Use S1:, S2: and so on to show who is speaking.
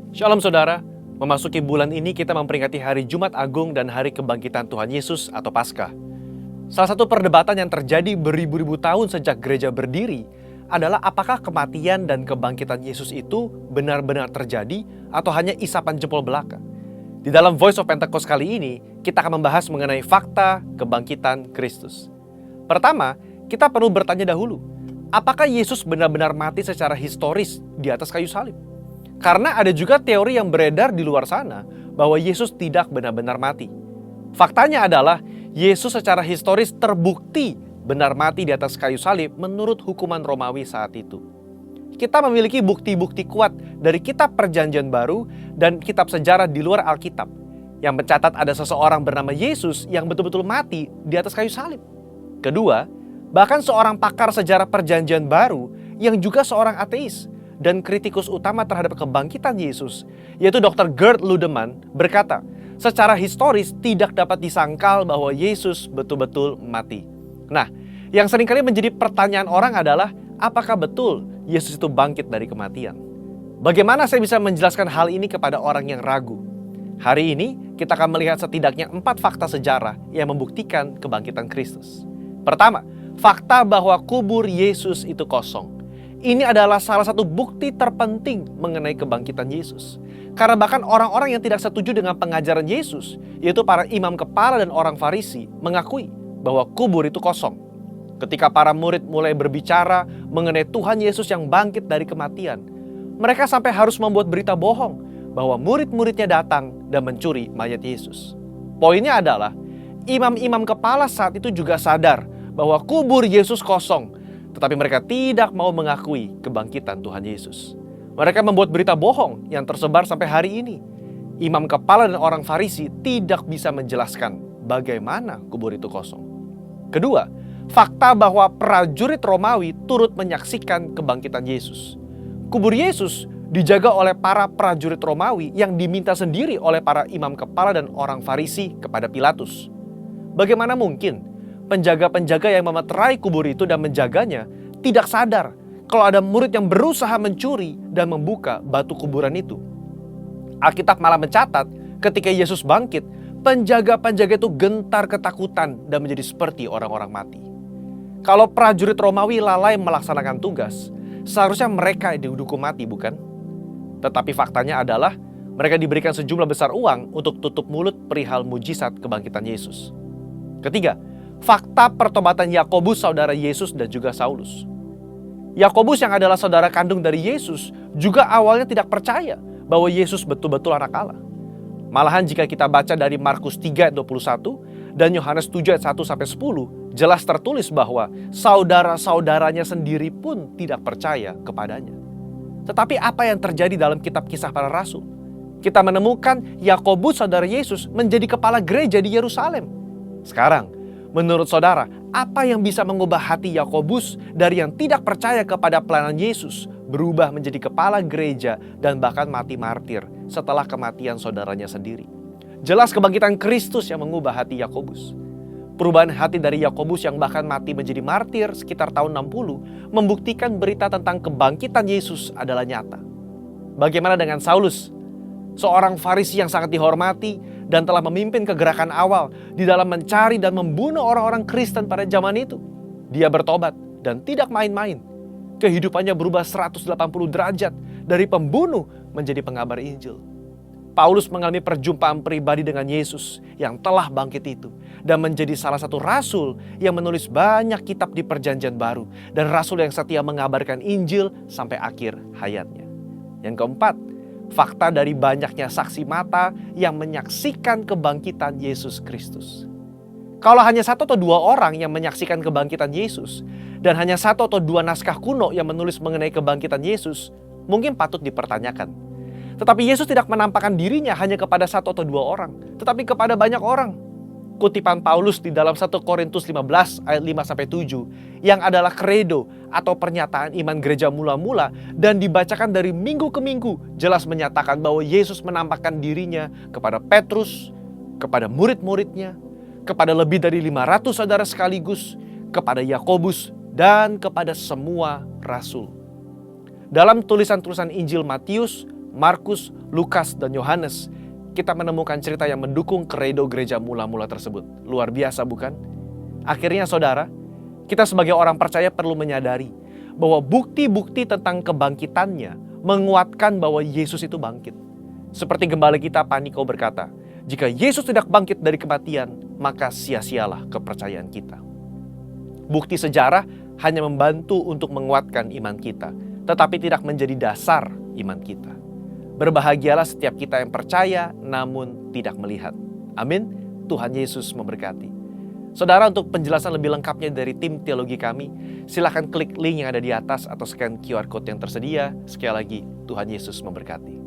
S1: Shalom saudara, memasuki bulan ini kita memperingati hari Jumat Agung dan hari kebangkitan Tuhan Yesus atau Paskah. Salah satu perdebatan yang terjadi beribu-ribu tahun sejak gereja berdiri adalah apakah kematian dan kebangkitan Yesus itu benar-benar terjadi atau hanya isapan jempol belaka. Di dalam Voice of Pentecost kali ini, kita akan membahas mengenai fakta kebangkitan Kristus. Pertama, kita perlu bertanya dahulu, apakah Yesus benar-benar mati secara historis di atas kayu salib? Karena ada juga teori yang beredar di luar sana bahwa Yesus tidak benar-benar mati. Faktanya adalah Yesus secara historis terbukti benar mati di atas kayu salib menurut hukuman Romawi saat itu. Kita memiliki bukti-bukti kuat dari kitab Perjanjian Baru dan kitab sejarah di luar Alkitab yang mencatat ada seseorang bernama Yesus yang betul-betul mati di atas kayu salib. Kedua, bahkan seorang pakar sejarah Perjanjian Baru yang juga seorang ateis dan kritikus utama terhadap kebangkitan Yesus, yaitu Dr. Gerd Ludemann, berkata, secara historis tidak dapat disangkal bahwa Yesus betul-betul mati. Nah, yang seringkali menjadi pertanyaan orang adalah, apakah betul Yesus itu bangkit dari kematian? Bagaimana saya bisa menjelaskan hal ini kepada orang yang ragu? Hari ini, kita akan melihat setidaknya 4 fakta sejarah yang membuktikan kebangkitan Kristus. Pertama, fakta bahwa kubur Yesus itu kosong. Ini adalah salah satu bukti terpenting mengenai kebangkitan Yesus. Karena bahkan orang-orang yang tidak setuju dengan pengajaran Yesus, yaitu para imam kepala dan orang Farisi, mengakui bahwa kubur itu kosong. Ketika para murid mulai berbicara mengenai Tuhan Yesus yang bangkit dari kematian, mereka sampai harus membuat berita bohong bahwa murid-muridnya datang dan mencuri mayat Yesus. Poinnya adalah, imam-imam kepala saat itu juga sadar bahwa kubur Yesus kosong, tetapi mereka tidak mau mengakui kebangkitan Tuhan Yesus. Mereka membuat berita bohong yang tersebar sampai hari ini. Imam kepala dan orang Farisi tidak bisa menjelaskan bagaimana kubur itu kosong. Kedua, fakta bahwa prajurit Romawi turut menyaksikan kebangkitan Yesus. Kubur Yesus dijaga oleh para prajurit Romawi yang diminta sendiri oleh para imam kepala dan orang Farisi kepada Pilatus. Bagaimana mungkin penjaga-penjaga yang memeterai kubur itu dan menjaganya tidak sadar kalau ada murid yang berusaha mencuri dan membuka batu kuburan itu? Alkitab malah mencatat ketika Yesus bangkit, penjaga-penjaga itu gentar ketakutan dan menjadi seperti orang-orang mati. Kalau prajurit Romawi lalai melaksanakan tugas, seharusnya mereka dihukum mati, bukan? Tetapi faktanya adalah mereka diberikan sejumlah besar uang untuk tutup mulut perihal mujizat kebangkitan Yesus. Ketiga, fakta pertobatan Yakobus saudara Yesus dan juga Saulus. Yakobus yang adalah saudara kandung dari Yesus juga awalnya tidak percaya bahwa Yesus betul-betul anak Allah. Malahan jika kita baca dari Markus 3 ayat 21 dan Yohanes 7 ayat 1-10, jelas tertulis bahwa saudara-saudaranya sendiri pun tidak percaya kepadanya. Tetapi apa yang terjadi dalam kitab Kisah Para Rasul? Kita menemukan Yakobus saudara Yesus menjadi kepala gereja di Yerusalem. Sekarang, menurut saudara, apa yang bisa mengubah hati Yakobus dari yang tidak percaya kepada pelayanan Yesus berubah menjadi kepala gereja dan bahkan mati martir setelah kematian saudaranya sendiri? Jelas kebangkitan Kristus yang mengubah hati Yakobus. Perubahan hati dari Yakobus yang bahkan mati menjadi martir sekitar tahun 60 membuktikan berita tentang kebangkitan Yesus adalah nyata. Bagaimana dengan Saulus? Seorang Farisi yang sangat dihormati dan telah memimpin kegerakan awal di dalam mencari dan membunuh orang-orang Kristen pada zaman itu. Dia bertobat dan tidak main-main. Kehidupannya berubah 180 derajat dari pembunuh menjadi pengabar Injil. Paulus mengalami perjumpaan pribadi dengan Yesus yang telah bangkit itu dan menjadi salah satu rasul yang menulis banyak kitab di Perjanjian Baru dan rasul yang setia mengabarkan Injil sampai akhir hayatnya. Yang keempat, fakta dari banyaknya saksi mata yang menyaksikan kebangkitan Yesus Kristus. Kalau hanya 1 atau 2 orang yang menyaksikan kebangkitan Yesus, dan hanya 1 atau 2 naskah kuno yang menulis mengenai kebangkitan Yesus, mungkin patut dipertanyakan. Tetapi Yesus tidak menampakkan dirinya hanya kepada 1 atau 2 orang, tetapi kepada banyak orang. Kutipan Paulus di dalam 1 Korintus 15 ayat 5-7 yang adalah kredo atau pernyataan iman gereja mula-mula dan dibacakan dari minggu ke minggu jelas menyatakan bahwa Yesus menampakkan dirinya kepada Petrus, kepada murid-muridnya, kepada lebih dari 500 saudara sekaligus, kepada Yakobus dan kepada semua rasul. Dalam tulisan-tulisan Injil Matius, Markus, Lukas, dan Yohanes, kita menemukan cerita yang mendukung kredo gereja mula-mula tersebut. Luar biasa bukan? Akhirnya saudara, kita sebagai orang percaya perlu menyadari bahwa bukti-bukti tentang kebangkitannya menguatkan bahwa Yesus itu bangkit. Seperti gembala kita Paniko berkata, jika Yesus tidak bangkit dari kematian, maka sia-sialah kepercayaan kita. Bukti sejarah hanya membantu untuk menguatkan iman kita, tetapi tidak menjadi dasar iman kita. Berbahagialah setiap kita yang percaya namun tidak melihat. Amin. Tuhan Yesus memberkati. Saudara, untuk penjelasan lebih lengkapnya dari tim teologi kami, silakan klik link yang ada di atas atau scan QR Code yang tersedia. Sekali lagi, Tuhan Yesus memberkati.